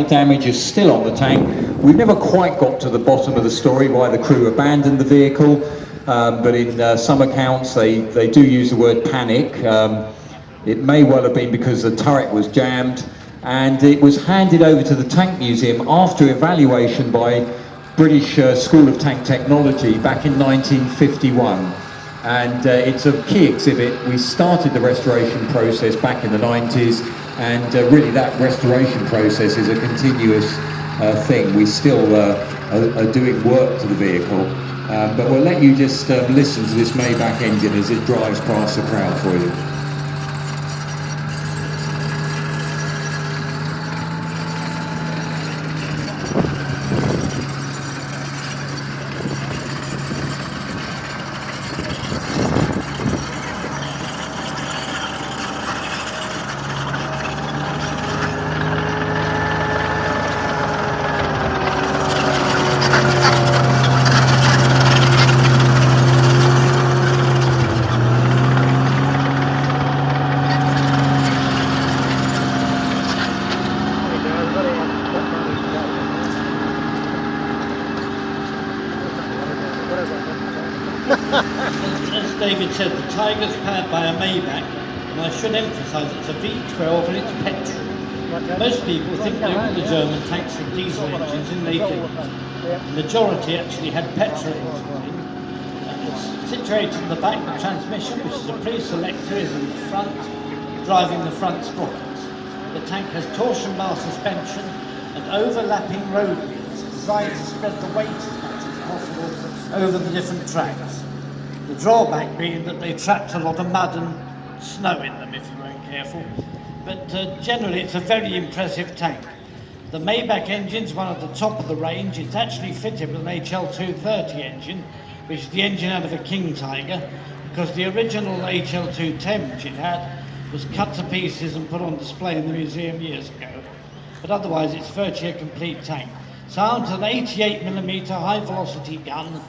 metal damage is still on the tank. We've never quite got to the bottom of the story why the crew abandoned the vehicle, but in some accounts they do use the word panic. It may well have been because the turret was jammed, and it was handed over to the Tank Museum after evaluation by British School of Tank Technology back in 1951. And it's a key exhibit. We started the restoration process back in the 90s, and really that restoration process is a continuous thing. We still are doing work to the vehicle, but we'll let you just listen to this Maybach engine as it drives past the crowd for you. As David said, the Tiger's powered by a Maybach, and I should emphasise it's a V12 and it's petrol. Most people think that all the German tanks had diesel engines and they didn't. The majority actually had petrol engines. It's situated in the back of the transmission, which is a pre-selector, is in the front, driving the front sprockets. The tank has torsion bar suspension and overlapping road wheels designed to spread the weight as much as possible over the different tracks. The drawback being that they trapped a lot of mud and snow in them if you weren't careful. But generally it's a very impressive tank. The Maybach engine's one at the top of the range. It's actually fitted with an HL230 engine, which is the engine out of a King Tiger, because the original HL210 which it had was cut to pieces and put on display in the museum years ago. But otherwise it's virtually a complete tank. It's armed with an 88mm high velocity gun,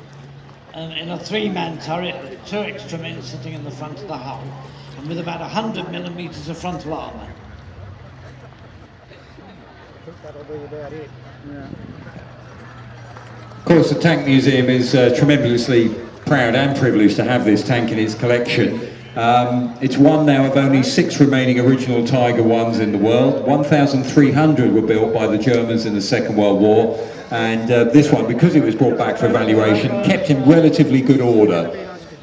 and in a 3-man turret with 2 extra men sitting in the front of the hull, and with about 100mm of frontal armour. Of course, the Tank Museum is tremendously proud and privileged to have this tank in its collection. It's one now of only 6 remaining original Tiger Ones in the world. 1,300 were built by the Germans in the Second World War, and this one, because it was brought back for evaluation, kept in relatively good order.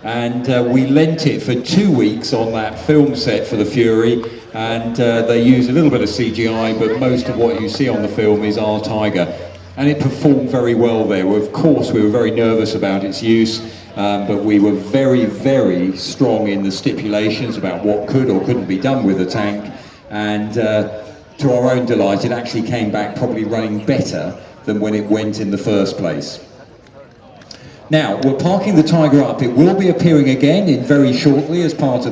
And we lent it for 2 weeks on that film set for the Fury, and they used a little bit of CGI, but most of what you see on the film is our Tiger. And it performed very well there. Of course, we were very nervous about its use, but we were very, very strong in the stipulations about what could or couldn't be done with the tank. And to our own delight, it actually came back probably running better than when it went in the first place. Now, we're parking the Tiger up. It will be appearing again in very shortly as part of